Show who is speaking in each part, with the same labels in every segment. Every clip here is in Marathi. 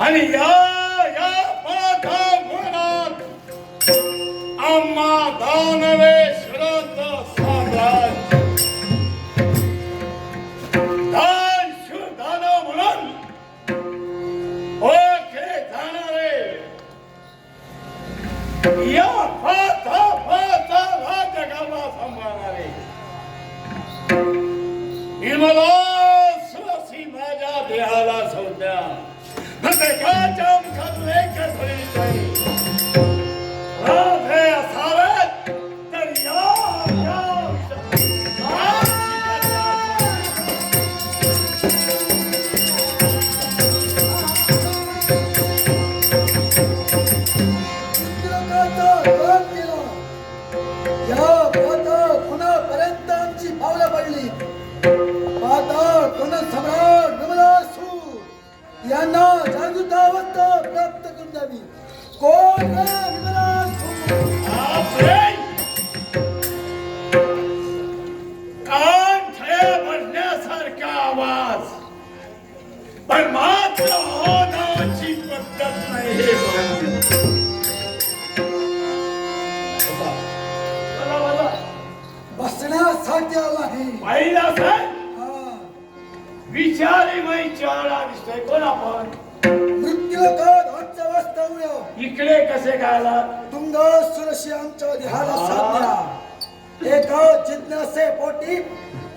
Speaker 1: आणि या पाठा म्हणत आम्हा दानवेश्वराचं साम्राज्य दान शुद्धान म्हणून ओळखले जाणारे या पाठा जगाला सांभाळणारे निर्मलासी माझ्या देहाला सौद्या नकाच्या मुखात लेख धरी राधे असावेत तर
Speaker 2: पुण्यापर्यंत आमची पावलं पडली. पाताळ पुन्हा सम्राट विमलासूर यांना जागृतावस्था प्राप्त करून द्यावी. कोण
Speaker 1: कान ठळ्या भरण्यासारखा आवाज पण मात्र होण्याची पद्धत नाही हे
Speaker 2: बसण्यासाठी आला आहे.
Speaker 1: पाहिला साहेब विचारी माई चेहरा दिसतोय. कोण आपण?
Speaker 2: मृत्यूलोकात आमच्या वास्तव्य
Speaker 1: इकडे कसे गायला?
Speaker 2: तुंगासुरशी आमच्या देहाला साधल्या. एका जिज्ञासे पोटी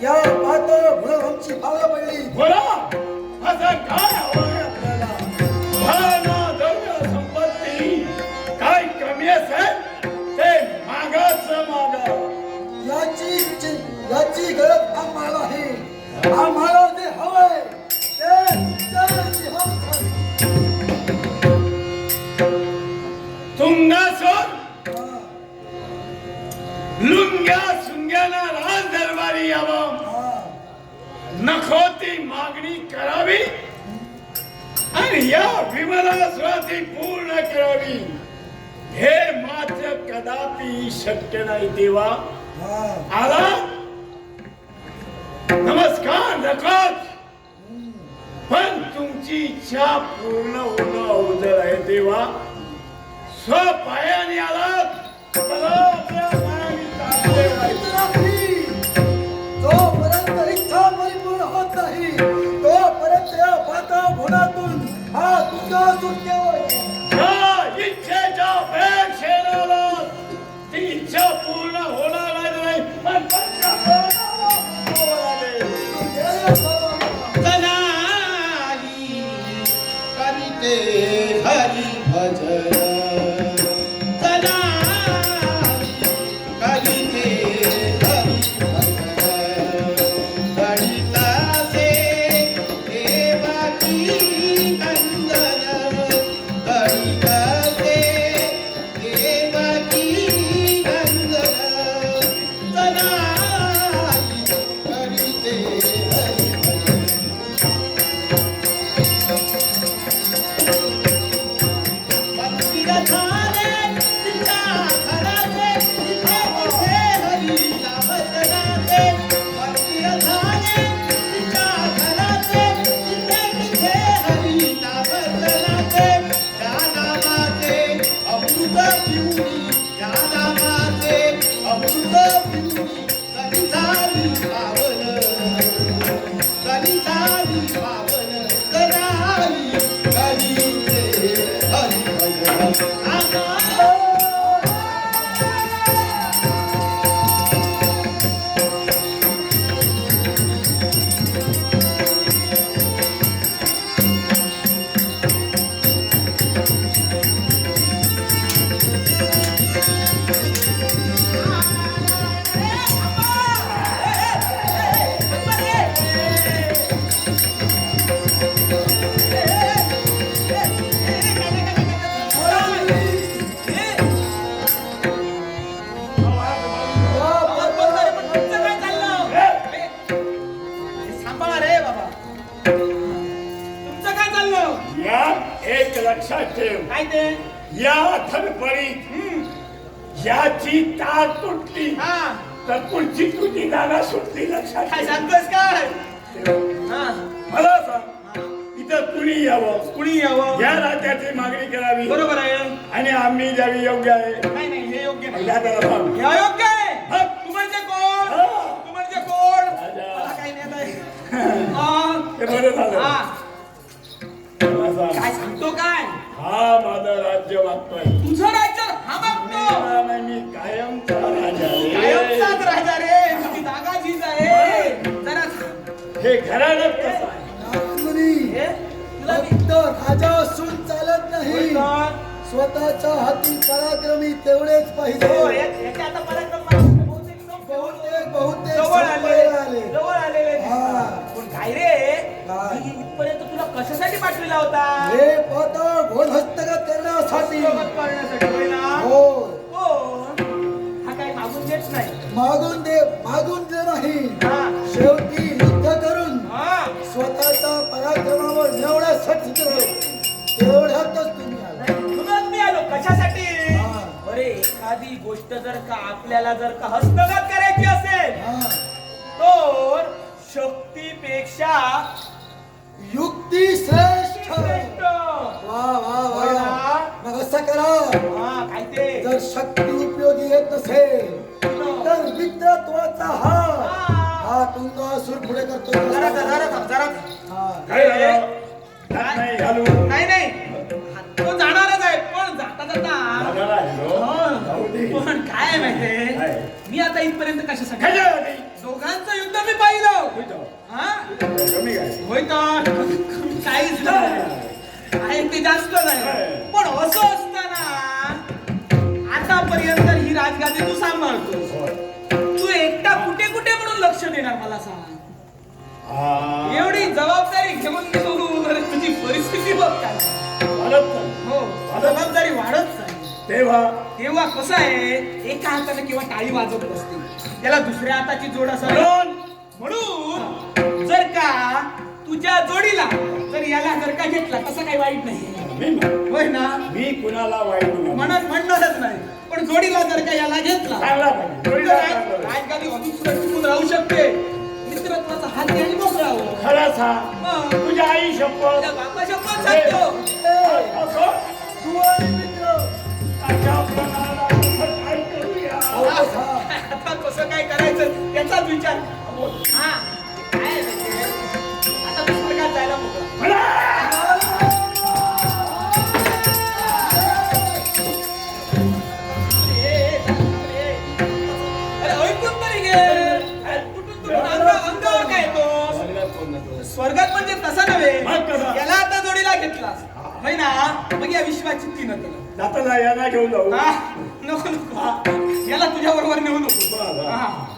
Speaker 2: या पातळ भुळ आमची पावलं पडली.
Speaker 1: बोला असं काय हवंय आपल्याला? धन द्रव्य संपत्ती काय कमी असेल ते मागाचं मागा.
Speaker 2: याची गरज आम्हाला आहे. आम्हाला जे हवंय ते तुमच्याशी हवं.
Speaker 1: तुंगासोर लुंग्या सुंग्याना राज दरबारी यावं नको ती मागणी करावी आणि या विमलासुराची पूर्ण करावी हे मात्र कदापि शक्य नाही. देवा आला नमस्कार नकोच पण तुमची इच्छा पूर्ण होणं अवजड आहे. देवा स्वपायाने आलात
Speaker 2: जोपर्यंत इच्छा परिपूर्ण होत नाही तोपर्यंत या पातळ भुवनातून हा तुंगासूर केवळ
Speaker 1: इच्छेच्या अपेक्षेला ती इच्छा पूर्ण होणार नाही पण
Speaker 3: हरि भजन
Speaker 1: लक्षात ठेव.
Speaker 4: काय ते
Speaker 1: या धडपडीत याची तार तुटली तर पुढची तुझी दाना सुटली. लक्षात
Speaker 4: काय सांगतोस काय?
Speaker 1: मला सांग इथं कुणी यावं या राज्याची मागणी करावी.
Speaker 4: बरोबर आहे.
Speaker 1: आणि आम्ही द्यावी योग्य आहे.
Speaker 4: नाही हे योग्य नाही.
Speaker 1: या त्याला सांग.
Speaker 4: हे अयोग्य आहे.
Speaker 1: हा.
Speaker 4: तू म्हणजे कोण?
Speaker 1: हा.
Speaker 4: तू म्हणजे कोण?
Speaker 1: राजा.
Speaker 4: मला काही नाही येत आहे.
Speaker 1: हे बरं झालं.
Speaker 4: हा.
Speaker 1: मला सांग.
Speaker 4: काय सांगतो काय?
Speaker 1: हा माझं राज्य मागतोय.
Speaker 4: तुझं राज्य हा मागतो.
Speaker 1: नाही, मी कायमचा राजा आहे.
Speaker 4: कायमचाच राजा रे. तुझी जागा झीज आहे. जरा सांग.
Speaker 1: हे घराणंच तसं आहे.
Speaker 2: नागमुनी,
Speaker 4: हे? तुला मी
Speaker 2: फक्त राजा असून चालत नाही,
Speaker 4: बोलतो.
Speaker 2: स्वतःच्या हाती पराक्रमी तेवढेच
Speaker 4: हो,
Speaker 2: पाहिजे.
Speaker 4: याच्या आता पराक्रम बहुतेक लोक
Speaker 2: बहुतेक
Speaker 4: जवळ
Speaker 2: संपले
Speaker 4: आले. जवळ आलेले
Speaker 2: हा.
Speaker 4: पण काय रे?
Speaker 2: काय?
Speaker 4: मी इथपर्यंत तुला कशासाठी पाठविला होता?
Speaker 2: हे पाताळ भोन हस्तगत करण्यासाठी.
Speaker 4: हस्तगत करण्यासाठी होय ना?
Speaker 2: हो,
Speaker 4: कोण? हा काय मागून देत नाही.
Speaker 2: मागून दे नाही.
Speaker 4: हा.
Speaker 2: शेवटी युद्ध करून
Speaker 4: हा.
Speaker 2: स्वतःच्या पराक्रमावर मिळवण्यासाठी तेवढ्यातच तुम्ही आला.
Speaker 4: म्हणून मी आलो. कशासाठी?
Speaker 2: हा.
Speaker 4: अरे एखादी गोष्ट जर का आपल्याला जर का हस्तगत करायची असेल
Speaker 2: हा.
Speaker 4: तर शक्तीपेक्षा
Speaker 2: युक्ती श्रेष्ठ.
Speaker 4: श्रेष्ठ.
Speaker 2: वा वा
Speaker 4: होय
Speaker 2: वा.
Speaker 4: ना?
Speaker 2: मग असं करा,
Speaker 4: हा, काय ते?
Speaker 2: जर शक्ती उपयोगी येत नसेल तर मित्रत्वाचा हा तुंगासूर पुढे करतो.
Speaker 4: जरा जरा
Speaker 2: हा.
Speaker 1: काय झालं? त्यात नाही घालू.
Speaker 4: नाही तो जाणारच आहे पण जाता
Speaker 1: जाणार आहे तो. जाऊ दे.
Speaker 4: पण काय माहितीये
Speaker 1: काय?
Speaker 4: मी आता इथपर्यंत कशासाठी
Speaker 1: कशासाठी?
Speaker 4: दोघांचं युद्ध मी पाहिलं.
Speaker 1: होय तो.
Speaker 4: हा?
Speaker 1: कमी काय?
Speaker 4: होय तर काहीच नाही आहे ते जास्त नाही. पण असं असताना आतापर्यंत ही राजगादी तू सांभाळतो.
Speaker 1: होय.
Speaker 4: तू एकटा कुठे कुठे म्हणून लक्ष देणार मला सांग.
Speaker 1: हा.
Speaker 4: एवढी जबाबदारी घेऊन तू तुझी परिस्थिती बघ काय.
Speaker 1: चालत नाही.
Speaker 4: हो जबाबदारी वाढत नाही.
Speaker 1: तेव्हा
Speaker 4: कसं आहे एका हाताने किंवा टाळी वाजवत असते त्याला दुसऱ्या हाताची जोड असं म्हणून जर का तुझ्या जोडीला जर याला जर का घेतला तसं काही वाईट नाही. होय ना?
Speaker 1: मी कुणाला वाईट
Speaker 4: म्हणणारच नाही पण जोडीला जर का याला घेतला
Speaker 1: चांगला पाहिजे. जोडीला चांगला पाहिजे.
Speaker 4: राजगादी अधिक सुरक्षित राहू शकते. मित्रत्वाचा हात आणि मोकळा हो.
Speaker 1: खरंच हा.
Speaker 4: मग
Speaker 1: तुझ्या आई शपथ.
Speaker 4: तुझ्या बापा शपथ सांगतो.
Speaker 1: असं?
Speaker 2: तू आहे मित्र.
Speaker 1: अशा प्रकाराला आपण काय करूया?
Speaker 4: आता कसं काय करायचं त्याचाच विचार. हा काय आहे ते? आता दुसरं काय जायला मोकळा.
Speaker 1: म्हणा!
Speaker 4: अरे ऐकून तरी घे. कुठून अंगावर काय येतो? स्वर्गात म्हणजे तसा नव्हे.
Speaker 1: मग कसा?
Speaker 4: याला आता जोडीला घेतलास होय ना? मग या विश्वाची तीन
Speaker 1: जाताना यांना घेऊन जाऊ.
Speaker 4: नको याला तुझ्या बरोबर नेऊ नको.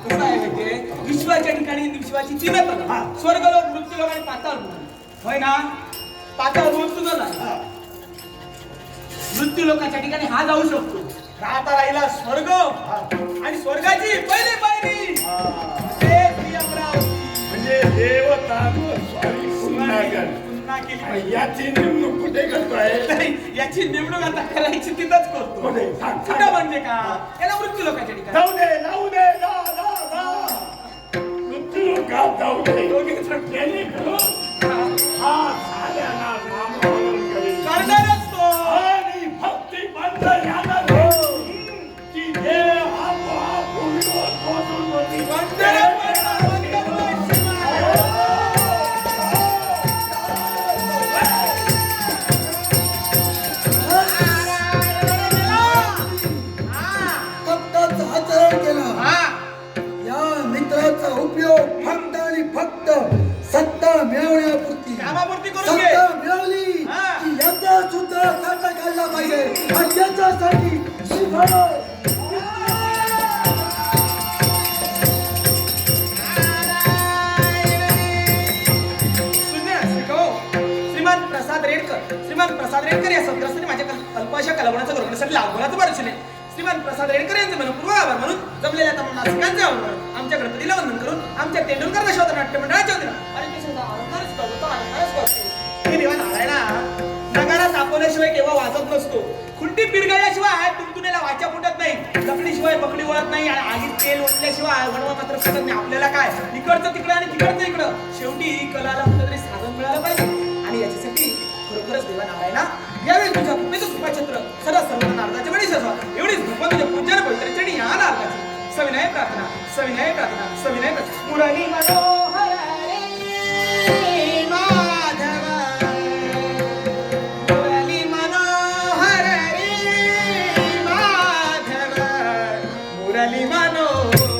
Speaker 4: कसं आहे माहितीये विश्वाच्या ठिकाणी विश्वाची चिन्ह स्वर्गलोक मृत्यूलोक आणि पाताळ होय ना? पाताळ लोक तुझं नाही. मृत्यू लोकांच्या ठिकाणी हा जाऊ शकतो. राहता राहिला स्वर्ग आणि स्वर्गाची पहिली पायरी ते अमरावती.
Speaker 1: म्हणजे देवता स्वारी पुन्हा कर.
Speaker 4: पुन्हा केली पाहिजे.
Speaker 1: याची नेमणूक कुठे करतोय?
Speaker 4: नाही, याची नेमणूक आता करायची तिथंच करतो.
Speaker 1: कुठे? सांग, सांग.
Speaker 4: कुठं म्हणजे का याला मृत्यू लोकांच्या ठिकाणी
Speaker 1: जाऊ दे, जाऊ दे, जा. मृत्यू लोकात जाऊ दे.
Speaker 4: दोघे जण
Speaker 1: जेणेकरून हा झाल्याना नामकरण करेल.
Speaker 4: करणारच तो.
Speaker 1: आणि भक्ती बंद याला दे. की देव आपोआप उलटून पोचून होती.
Speaker 2: फक्तच आचरण केलं. या मित्राचा उपयोग फक्त आणि फक्त सत्ता मिळवण्यापुरती.
Speaker 4: कामापुरती करून घे.
Speaker 2: सत्ता मिळवली
Speaker 4: हा.
Speaker 2: की याचा सुद्धा काटा काढला पाहिजे आणि याच्यासाठी शिफारस.
Speaker 4: श्रीमान प्रसाद रेडकर या सत्रासाठी माझ्या अल्पशा कलावण्याचं घडवण्यासाठी लाभोराचं बरचले. श्रीमान प्रसाद रेडकर यांचे मनपूर्वक आभार म्हणून जमलेल्या तमाम नाशिकांचे आभार आमच्या गणपतीला वंदन करून आमच्या तेंडुलकर दशावतार नाट्य मंडळाच्या वतीनं हे देवा नारायणा नगारा तापवल्याशिवाय केव्हा वाजत नसतो. खुंटी पिरगळल्याशिवाय तुमतुनेला वाचा फुटत नाही. लकडीशिवाय पकडी वळत नाही आणि आगीत तेल ओतल्याशिवाय वणवा मात्र फुटत नाही. आपल्याला काय इकडचं तिकडं आणि तिकडचं इकडं शेवटी कलाला कुठेतरी साधन मिळालं पाहिजे आणि याच्यासाठी प्रार्थना सविनय प्रार्थना सविनय प्रार्थना मुरली मनोहर रे माधव मुरली मनोहर रे माधव मुरली मनोहर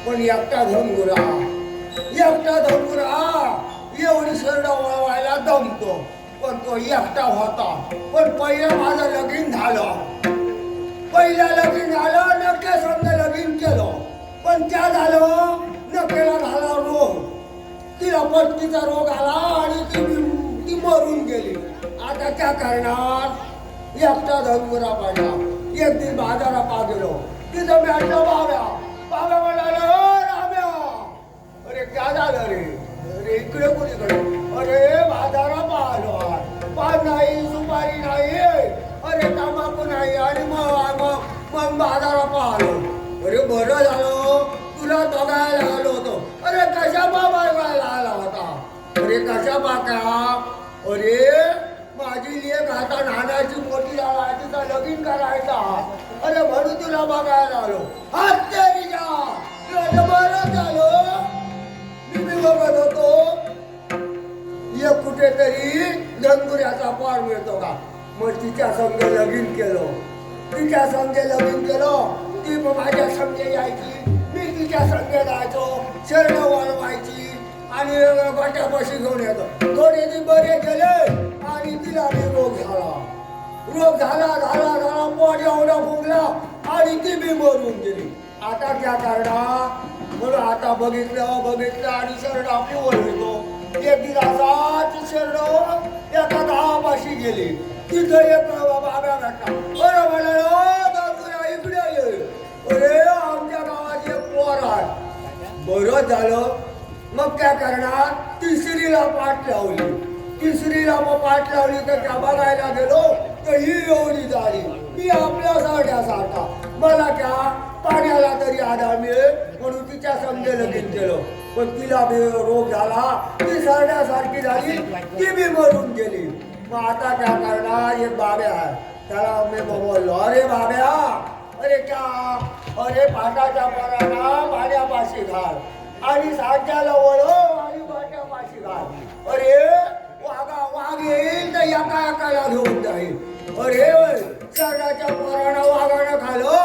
Speaker 2: पण एकटा धनगुरा एवढी शरण वळवायला दमतो पण तो एकटा होता पण पहिलं माझं लगीन झालं नक्की समजा लगीन केलं पण त्या झालं नकेला झाला रोग तिला पटकीचा रोग आला आणि ती मरून गेली आता क्या करणार एकटा धनगुरा पडला एक दिवस बाजारात गेलो तिथं भेटलो बाबा म्हणाला राम्या अरे क्या झालं रे अरे इकडे कोणीकडे अरे बाजारा पान नाही सुपारी नाही अरे तंबाखू नाही आणि मग बाजारा पाहलो अरे बरं झालं तुला बघायला आलो होतो अरे कशा बघायला आला होता अरे कशा बाका अरे माझी लेक आता नानाची मोठी झाला तिचा लगीन करायचा अरे म्हणून तुला बघायला आलो बरं झालं मी बघत होतो एक कुठेतरी धनगुऱ्याचा पार मिळतो का मग तिच्या संग लगीन केलं. तिच्या संग लगीन केलं. ती मग माझ्या संग यायची, मी तिच्या संग जायचो, शरण वळवायची आणि गोट्यापाशी घेऊन येतो. थोडे दिवस बरे गेले आणि तिला बी रोग झाला. रोग झाला पोट एवढा फुगला आणि ती बी मरून गेली. आता क्या करणार म्हणून आता बघितलं आणि शरण आपली वळवितो. एक दिवसाची शरण एका गावापाशी गेली. तिथं एक बाबा भेटला. बरं म्हणाला इकडे ये. अरे आमच्या गावात एक पोर आहे. बरं झालं. मग काय करणार, तिसरीला पाठ लावली. तिसरीला मग पाठ लावली तर त्या बघायला गेलो तर ही एवढी झाली. मी आपल्या सारख्या मला त्या पाण्याला तरी आधार मिळेल म्हणून तिच्या संग लगीन केलं. पण तिला बी रोग झाला, ती सरण्यासारखी झाली, ती बी मरून गेली. मग आता काय करणार, एक बाब्या आहे. त्याला मी बोललो, अरे बाब्या, अरे पाटाच्या पोराला पाण्यापाशी घाल आणि साध्याला वळव आणि गोट्यापाशी घाल. अरे वाघ येईल तर एकाला घेऊन जाईल. अरे सरण्याच्या पोराला वाघानं खालो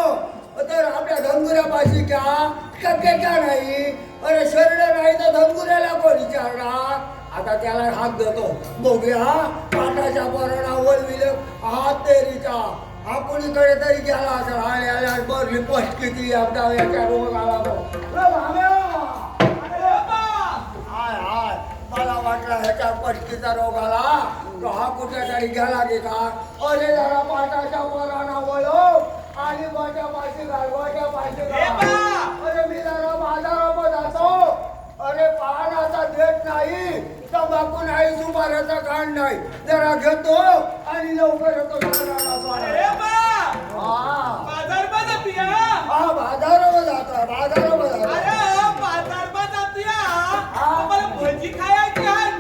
Speaker 2: तर आपल्या धनगुऱ्यापाशी क्या नाही. अरे शरण नाही तर धनगुऱ्याला कोण विचारणार. आता त्याला हात देतो, बघूया पाटाच्या पोराला वळविलं हात तेरीचा. हा कोणीकडे तरी गेला असं आल्या बरली पष्ट किती याच्या रोग आला हाय मला वाटलं ह्याच्या पष्टीचा रोग आला तो हा कुठेतरी गेला की का. अरे जरा पाटाच्या पोराला वळव आणि गोट्यापाशी घाल. अरे मी जरा बाजारात जातो. अरे पानाचा देत नाही, तंबाखू नाही, सुपाऱ्याचा कांड नाही, जरा घेतो आणि लवकर येतो.
Speaker 4: भजी खायची आहे,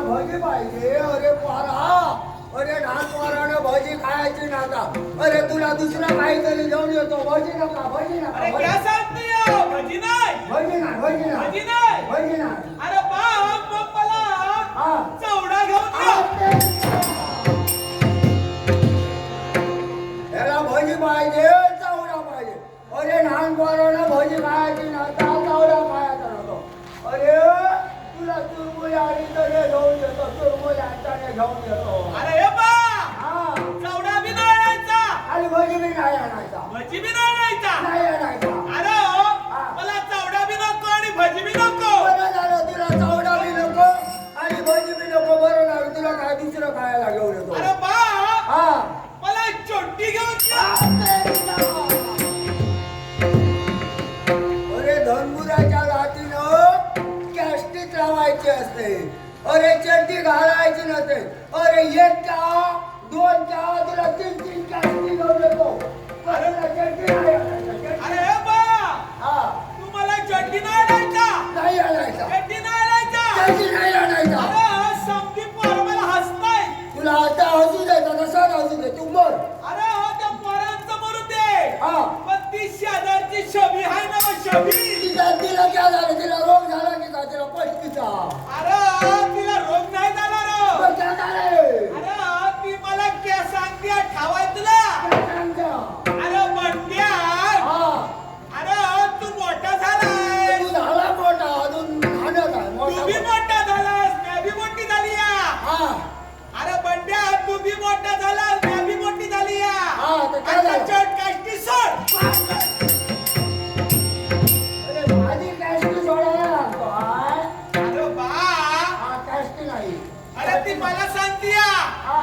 Speaker 4: भजी
Speaker 2: पाहिजे. अरे पोरा, अरे लहान पोरानं भजी खायची नाका. अरे तुला दुसरा काहीतरी घेऊन येतो. भजी नका.
Speaker 4: भजी नाही. अरे बाप मला चवडा घेऊन
Speaker 2: याला भजी पाहिजे, चवडा पाहिजे. अरे लहान पोरानं भजी खायची नाका, चवडा खायचा नको. अरे तुला चुरमुली आली तर हे घेऊन येतो. चुरमुली आणताना घेऊन येतो.
Speaker 4: अरे चवडा बी नाही आणायचा
Speaker 2: आणि भजी बी नाही आणायचा.
Speaker 4: नाही आणायचा. अरे मला चवडा बी नको आणि भजी बी नको.
Speaker 2: बरं झालं, तुला चवडा बी नको आणि भजी बी नको. बरं झालं, तुला काय दुसरं खायला घेऊन येतो.
Speaker 4: अरे बा मला चोट्टी घेऊन
Speaker 2: अरे धनगुराच्या जातीनं कॅस्टिक लावायची असते. अरे चड्डी घालायची नसते. अरे एक चहा, दोन चहा, तुला तीन कॅस्टिक घेऊन येतो.
Speaker 4: अरे बा तू मला चड्डी नाही आणायचा.
Speaker 2: चड्डी नाही आणायचा.
Speaker 4: अरे समधी पोरं मला हसताय.
Speaker 2: तुला आता हसू द्यायचा, कसा हसू दे तू मर.
Speaker 4: अरे त्या पोरांचं मरू दे.
Speaker 2: हा,
Speaker 4: पण ती शेजारची शबी आहे ना शबी.
Speaker 2: तिला काय झालं, तिला रोग झाला की का, तिला पष्टीचा.
Speaker 4: अरे तिला रोग नाही झाला रो.
Speaker 2: मग काय झालंय?
Speaker 4: अरे ती मला क्या सांगते ठावाय तुला.
Speaker 2: काय सांगता?
Speaker 4: अरे बंड्या,
Speaker 2: हा,
Speaker 4: अरे तू मोठा झालाय.
Speaker 2: तू झाला मोठा, अजून खाण्यात आहे
Speaker 4: तू बी
Speaker 2: मोठा.
Speaker 4: मोठा झालास, मी बी मोठी झाली या.
Speaker 2: हा,
Speaker 4: अरे बंड्या, तू बी मोठा झालास, मी बी मोठी झाली या.
Speaker 2: हा, तर काय
Speaker 4: आता
Speaker 2: झालं?
Speaker 4: चट काष्टी सोड.
Speaker 2: अरे माझी कॅस्टी सोडायला लागतो.
Speaker 4: अरे बा,
Speaker 2: हा, कॅस्टी नाही.
Speaker 4: अरे ती मला सांगते या.
Speaker 2: हा,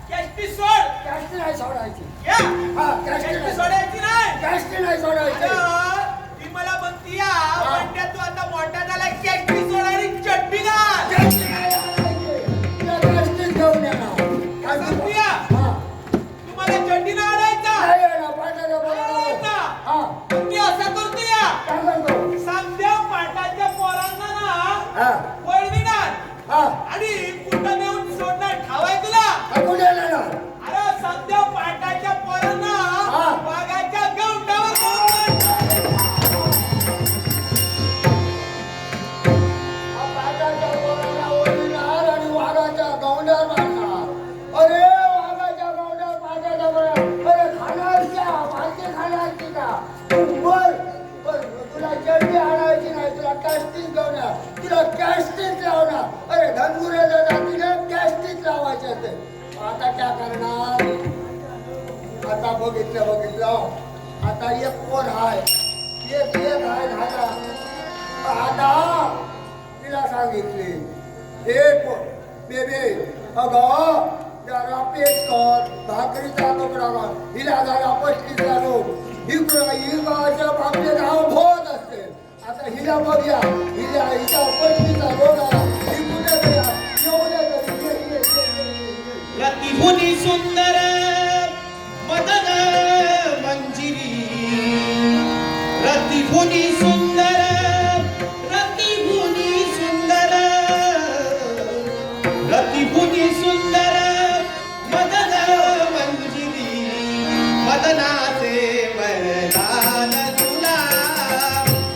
Speaker 4: काष्टी सोड.
Speaker 2: कॅस्टी नाही सोडायची.
Speaker 4: या.
Speaker 2: हा, कॅस्टी
Speaker 4: काष्टी
Speaker 2: नाही
Speaker 4: सोडायची नाही.
Speaker 2: कॅस्टी नाही सोडायची.
Speaker 4: अरे ती मला म्हणती या, बंड्या तू आता मोठा झाला, काष्टी सोड आणि चड्डी घाल.
Speaker 2: कॅस्टी नाही आणायची. तुला कॅस्टीच घेऊन येणार.
Speaker 4: काय सांगते या?
Speaker 2: हा,
Speaker 4: तू मला चड्डी नाही आणायचा.
Speaker 2: नाही येणार, पाटाच्या पोराला. हा,
Speaker 4: पण ती असं करते या.
Speaker 2: काय करतो?
Speaker 4: सांगत्या पाटाच्या पोरांना ना
Speaker 2: हा,
Speaker 4: वळविणार
Speaker 2: हा,
Speaker 4: आणि कुठं नेऊन सोडणार ठावाय तुला.
Speaker 2: हा, कुठे येणार?
Speaker 4: अरे सध्या पाटाच्या पोरांना
Speaker 2: हा.
Speaker 4: वाघाच्या गवटावर सोडणार.
Speaker 2: हा, पाटाच्या पोराला बघितलं आता एक कोण हाय एक हाय झाला आता तिला सांगितले हे बेबे अगं जरा पेट कर भाकरीचा तुकडा कर हिला झाला 35 रोग हिचं आपले गाव भोत असते आता हिला बघूया हिचा 35 रोग आला ही कुठे गया येऊ दे
Speaker 3: रतिमुनी सुंदर मदन मंजिरी रतिमुनी सुंदर रतिमुनी सुंदर रतिमुनी सुंदर मदन मंजिरी मदनाचे वरदान तुला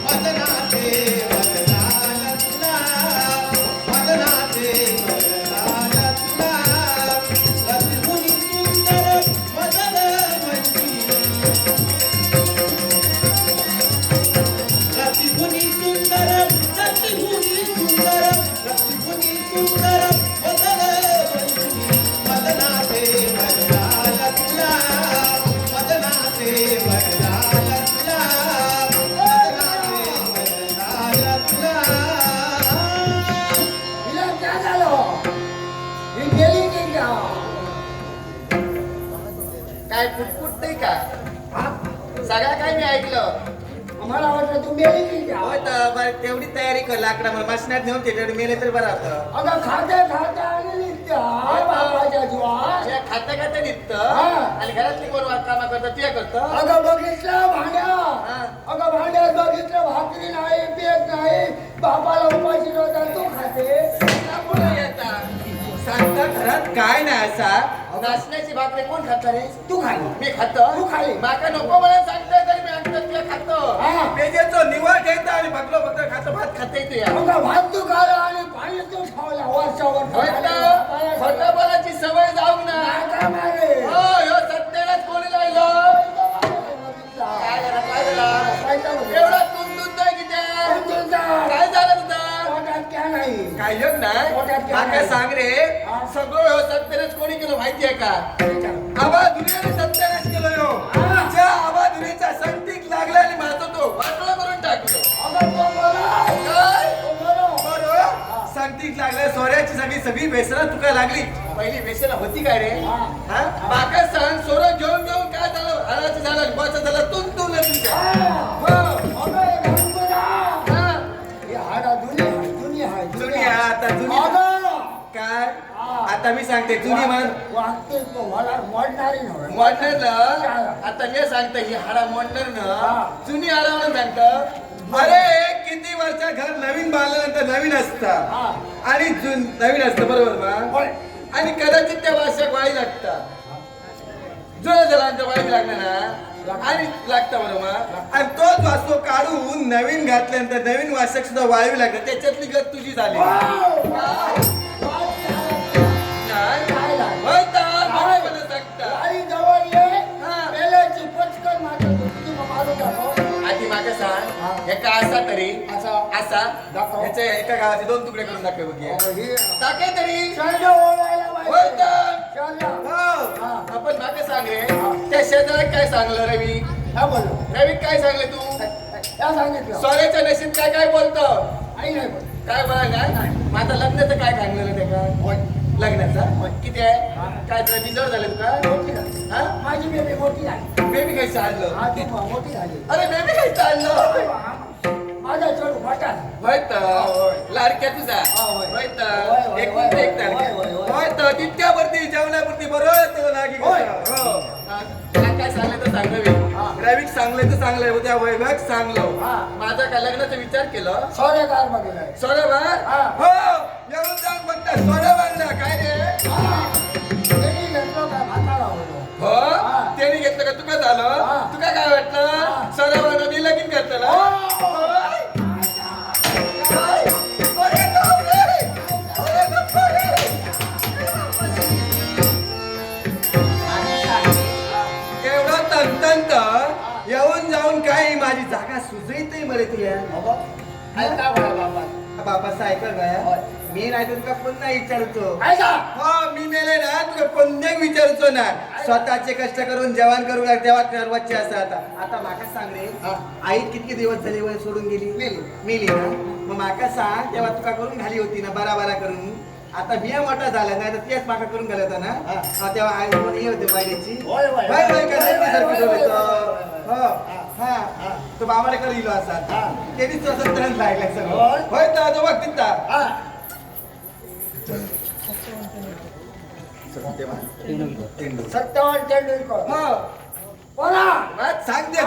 Speaker 3: मदनाचे वरदान तुला मदनाचे वरदान तुला रतिमुनी सुंदर मदन मंजिरी रतिमुनी सुंदर रतिमुनी सुंदर रतिमुनी सुंदर मदन मंजिरी मदनाचे वरदान तुला मदनाचे वरदान तुला मदनाचे वरदान तुला
Speaker 2: हिला काय झालं ही गेली की का
Speaker 3: काय फुटफुटतंय का
Speaker 2: हा?
Speaker 3: सगळं काय मी ऐकलं
Speaker 2: मला वाटलं तू मेली की का
Speaker 3: होय तर बरं तेवढी तयारी कर लाकडा मला बसण्यात नेऊन ते मेले तरी बरं होतं
Speaker 2: अगं खाते आली निघत्या बापाच्या जीवात
Speaker 3: या खात्या निघतं
Speaker 2: हा.
Speaker 3: आणि घरातली कोण कामा करतं ते करतं
Speaker 2: अगं बघितलं भांड्या
Speaker 3: हा.
Speaker 2: अगं भांड्यात बघितलं भाकरी नाही पेट नाही बापाला उपाशी नव्हता तू खाते
Speaker 3: पुढे येतात सांगता घरात काय नाही असा नाचण्याची भाकरी कोण खातं रे
Speaker 2: तू खाली
Speaker 3: मी खातो
Speaker 2: तू खाली.
Speaker 3: माका नको मला सांगताय तरी मी आणतो तुला खातो
Speaker 2: हा.
Speaker 3: मेजेचो निवड घ्यायचा आणि बघलो फक्त खातो भात खाता येतो या
Speaker 2: अगं भात तू खाला आणि पाणी तू खावला वर्षावर
Speaker 3: खोटं बोलायची सवय जाऊ ना
Speaker 2: नाका मारे
Speaker 3: हो ह्यो सत्तेलाच कोणी लायलं काय झालं काय झालं एवढा तुंतुंतोय की ते काय झालं तुझं काय योग नाही माका सांग रे
Speaker 2: हा.
Speaker 3: सगळं ह्यो सत्तेलाच कोणी केलं माहितीये का आबा दुनियाने सत्यानाश केलं ह्यो
Speaker 2: हा.
Speaker 3: ज्या आबा दुनियाचा संतीक लागला आणि माझं तो वाटोळं करून टाकलं काय बरं संतीक लागलं सोऱ्याची सगळी बेसरा तुका लागली पहिली बेसरा होती काय रे
Speaker 2: हा.
Speaker 3: हा बाका सांग सोरं घेऊन घेऊन काय झालं हाडाचं झालं लिंबाचं झालं तुंतुन तुझ्या जुनी आहे, आता जुनी काय आता मी सांगते जुनी म्हण मोडणार आता मी सांगते ही हाडा मोडणार ना
Speaker 2: हा.
Speaker 3: जुनी हाडा म्हणून सांगत अरे किती वर्ष घर नवीन बांधल्यानंतर नवीन असतं आणि नवीन असतं बरोबर ना आणि कदाचित त्या वार्षिक वाळी लागतात जुनं जलांचं वाळी लागणार ना आणि लागतं बरोबर आणि तोच वास्तव काढून नवीन घातल्यानंतर नवीन वार्षिक सुद्धा वाळवी लागतात त्याच्यातली गत तुझी झाली होय तर, काय म्हणू शकता? आधी मागे सांग एका असा तरी असा
Speaker 2: दाखव.
Speaker 3: ह्याच्या एका गावाचे 2 तुकडे करून दाखव बघूया दाखव तरी होय तर. हो. आपण मागे सांग रे त्या शेजाऱ्यात काय सांगलं रवी रवी काय सांगले तू सोन्याच्या नशीब काय काय बोलतो काय बोला काय माझं लग्नाचं काय सांगलेलं ते का लग्नाचा किती आहे काय तुला बिजोड झालं तुका हा
Speaker 2: माझी बेबी मोठी झाली
Speaker 3: बेबी काही चाललं
Speaker 2: मोठी झाली
Speaker 3: अरे बेबी काही चाललं
Speaker 2: माझा चढू मोठा
Speaker 3: होय तर लाडक्या तुझा
Speaker 2: होय.
Speaker 3: होय तर
Speaker 2: होय, होय,
Speaker 3: एक
Speaker 2: होय,
Speaker 3: एक
Speaker 2: होय,
Speaker 3: लाडक्या
Speaker 2: होय, होय.
Speaker 3: होय तर तितक्यावरती जेवणावरती बरोबर तुला लागी
Speaker 2: होय.
Speaker 3: हो काय सांगलं तर चांगलं
Speaker 2: हा.
Speaker 3: रविक सांगलं तर चांगलं उद्या वैभव सांगलं
Speaker 2: हा.
Speaker 3: माझा काय लग्नाचा विचार केलं
Speaker 2: सोनेगार बघितलाय
Speaker 3: सोडाबार
Speaker 2: हा.
Speaker 3: हो येऊन जाऊन म्हणतात सोडाबारला काय रे
Speaker 2: त्यांनी घेतलं काय भाताला होतो
Speaker 3: हो
Speaker 2: हा.
Speaker 3: त्याने घेतलं का तुका झालं
Speaker 2: हा.
Speaker 3: तुका काय वाटलं
Speaker 2: हा.
Speaker 3: सोडाबारला मी लगीन करतलं
Speaker 2: हो.
Speaker 3: होय? काय? अरे बापरे! अरे बापरे! एवढं तंतंत येऊन जाऊन काय माझी जागा सुचतही बरे तुला
Speaker 2: ऐका बरं बाबा
Speaker 3: बापाचं ऐकल
Speaker 2: होय.
Speaker 3: काय मी नाही तुला पुन्हा विचारतो
Speaker 2: ऐका
Speaker 3: हो मी मेले ना तुला पुन्हा विचारतो ना स्वतःचे कष्ट करून जेवण करू लाग तेव्हा सर्वोच्च असं आता माका सांग रे आई किती दिवस झाले वय सोडून गेली मेली ना मग माका सांग तेव्हा तुका करून घाली होती ना बरा करून आता बिया मोठा झाला नाही तर तेच माका करून घालत होता ना तेव्हा आई पण हे होते बायलेची तो बाबाला करीलो असा त्यांनीच तसं तरण राहिला सगळं होय तर तो बघ तिथं
Speaker 2: सत्यवान तेंडुलकर बोला
Speaker 3: सांगते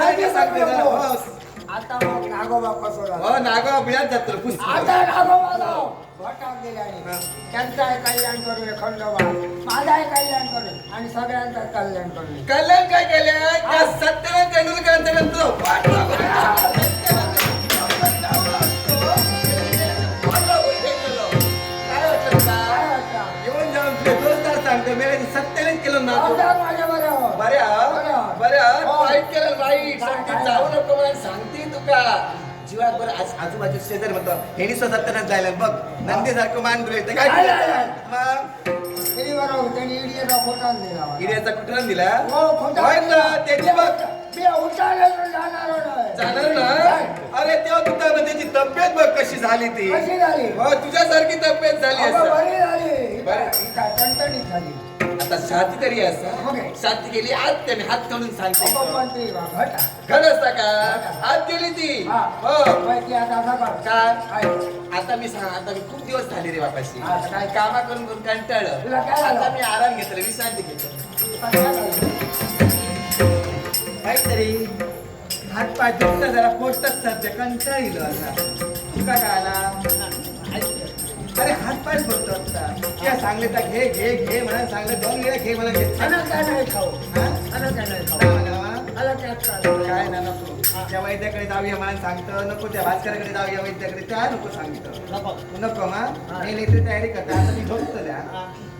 Speaker 2: आता मग नागोबा कसं
Speaker 3: हो नागाव बियात जातो
Speaker 2: आता नागोबाला भटाक गेल्याने त्यांचाही कल्याण करू खंडोबा माझाही कल्याण करू आणि सगळ्यांचं कल्याण करू
Speaker 3: कल्याण काय केले त्या सत्यवान तेंडुलकरांचं म्हणतो येऊन जाऊन जोरदार सांगतो मेळ्याने सत्यानेच केलं ना बरं वाईट केलं वाईट सांगते जाऊ नको मला सांगते तुका जीवात बरं आजूबाजू शेजारी म्हणतो हेनी सत्यानेच जायला बघ नंदी सारखं मान गुले काय
Speaker 2: त्यांनी इडियाचा खोटा दिला
Speaker 3: इड्याचा कुठला दिला
Speaker 2: हो, खोटा
Speaker 3: होय ना त्याची बघ जाणार ना अरे तेव्हा तुझ्या त्याची तब्येत बघ कशी झाली ती
Speaker 2: कशी झाली
Speaker 3: हो तुझ्यासारखी तब्येत झाली असं
Speaker 2: बरी झाली
Speaker 3: बरं.
Speaker 2: टणटणीत झाली
Speaker 3: आता छाती तरी असं
Speaker 2: ओके.
Speaker 3: छाती गेली आज त्याने हात काढून सांगते
Speaker 2: पण ती घटा
Speaker 3: खरं असता का आज गेली ती
Speaker 2: हा.
Speaker 3: हो
Speaker 2: पैकी आता असा कर.
Speaker 3: काय
Speaker 2: काय?
Speaker 3: आता मी सांग आता मी खूप दिवस झाले रे बापाशी
Speaker 2: आता काय?
Speaker 3: कामा करून कंटाळलं
Speaker 2: तुला काय झालं?
Speaker 3: आता मी आराम घेतलं विश्रांती घेतलं
Speaker 2: काय झालं?
Speaker 3: काहीतरी हात पाय दुखतं जरा पोटच सध्या कंटाळलो आता तुका काय आला अरे हात पाय बोलतो आता क्या सांगले तर घे घे घे म्हणा सांगलं 2 वेळा घे मला घेतलं
Speaker 2: खाणं काय नाही खाऊ
Speaker 3: हा?
Speaker 2: खाणं काय नाही खाऊ
Speaker 3: काय म्हणावा?
Speaker 2: मला त्यात काय
Speaker 3: काय ना नको त्या वैद्याकडे जाऊया मला सांगतं नको त्या भास्कराकडे जाऊया वैद्याकडे त्या नको सांगतं
Speaker 2: नको
Speaker 3: नको मा मी लेकरी तयारी करते आता मी झोपतो द्या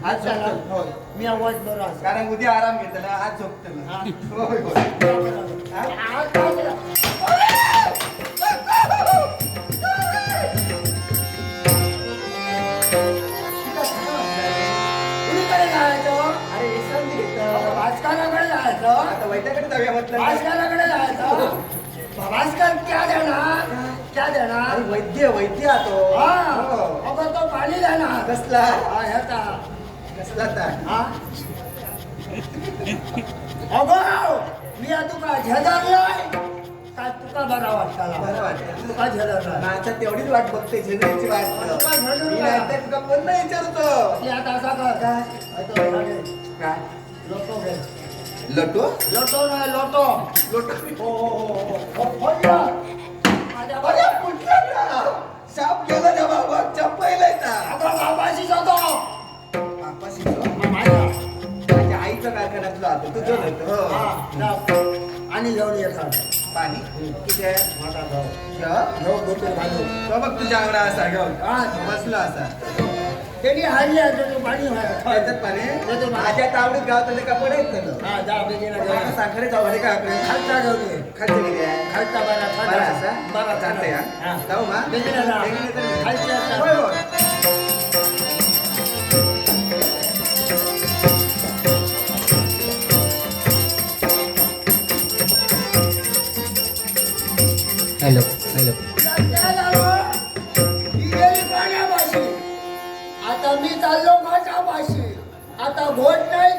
Speaker 3: आज झोपतो होय
Speaker 2: मी आवाज बरं असं.
Speaker 3: कारण उद्या आराम घेतला आज झोपतो मी.
Speaker 2: हा.
Speaker 3: होय होय हा?
Speaker 2: आज काय झालं? कुणीकडे जायचं?
Speaker 3: अरे विश्रांती घेतो
Speaker 2: भास्कराकडे जायचं
Speaker 3: आता वैद्याकडे जाऊया म्हटलं
Speaker 2: भास्कराकडे जायचं भास्कर क्या देणार क्या देणार
Speaker 3: अरे वैद्य आतो
Speaker 2: हा
Speaker 3: हो.
Speaker 2: अगं तो पाणी देणार
Speaker 3: कसला
Speaker 2: हा ह्याचा
Speaker 3: कसला ताण
Speaker 2: हा अगं मी तुका झेदरलोय काय तुका बरा वाटताला
Speaker 3: बरं वाटतं
Speaker 2: तुका झेदरलोय
Speaker 3: आता तेवढीच वाट बघते झेंड्याची वाट
Speaker 2: तुका झेदरलोय.
Speaker 3: मी नाही तर तुका पुन्हा विचारतो
Speaker 2: ती आता असा कर
Speaker 3: काय
Speaker 2: लोटो घे
Speaker 3: लटो
Speaker 2: लोटो नाही लोटो
Speaker 3: लोटो
Speaker 2: हो फोडलं. माझ्या
Speaker 3: अरे कुठला ना साप गेला ना बाबा चप्पल आहे ना
Speaker 2: अगं बाबाशी जातो
Speaker 3: बापाशी तो.
Speaker 2: माझ्या
Speaker 3: आईचं कारखान्यातलं आतो तुझं होतं
Speaker 2: हा जा. आणि घेऊन येतात
Speaker 3: पाणी किती आहे
Speaker 2: माझा भाऊ
Speaker 3: घेऊ.
Speaker 2: घेऊ बोटल घालू
Speaker 3: तो बघ तुझ्या अंगडा असा घेऊन
Speaker 2: हा
Speaker 3: बसला असा
Speaker 2: त्यांनी हाडली आहे तो पाणी व्हायला
Speaker 3: त्याच्यात पाणी
Speaker 2: त्याच्यात पाणी.
Speaker 3: माझ्या तावडीत गावताले कपडे आहेत ना
Speaker 2: हा जा बेगीनं घेऊन
Speaker 3: साखरे जाऊ का आपले
Speaker 2: खालचा घेऊन ये
Speaker 3: खालचे किती आहे
Speaker 2: खालचा बरा
Speaker 3: बरं असा
Speaker 2: खालचा बरा
Speaker 3: चालतंय
Speaker 2: हा.
Speaker 3: हा जाऊ मा
Speaker 2: बेगीनं जा.
Speaker 3: बेगीनं तर-
Speaker 2: खालच्या आता.
Speaker 3: होय होय
Speaker 5: हॅलो हॅलो
Speaker 2: काय झालं? ही गेली पाण्यापाशी आता मी चाललो माझ्यापाशी आता घोट नाही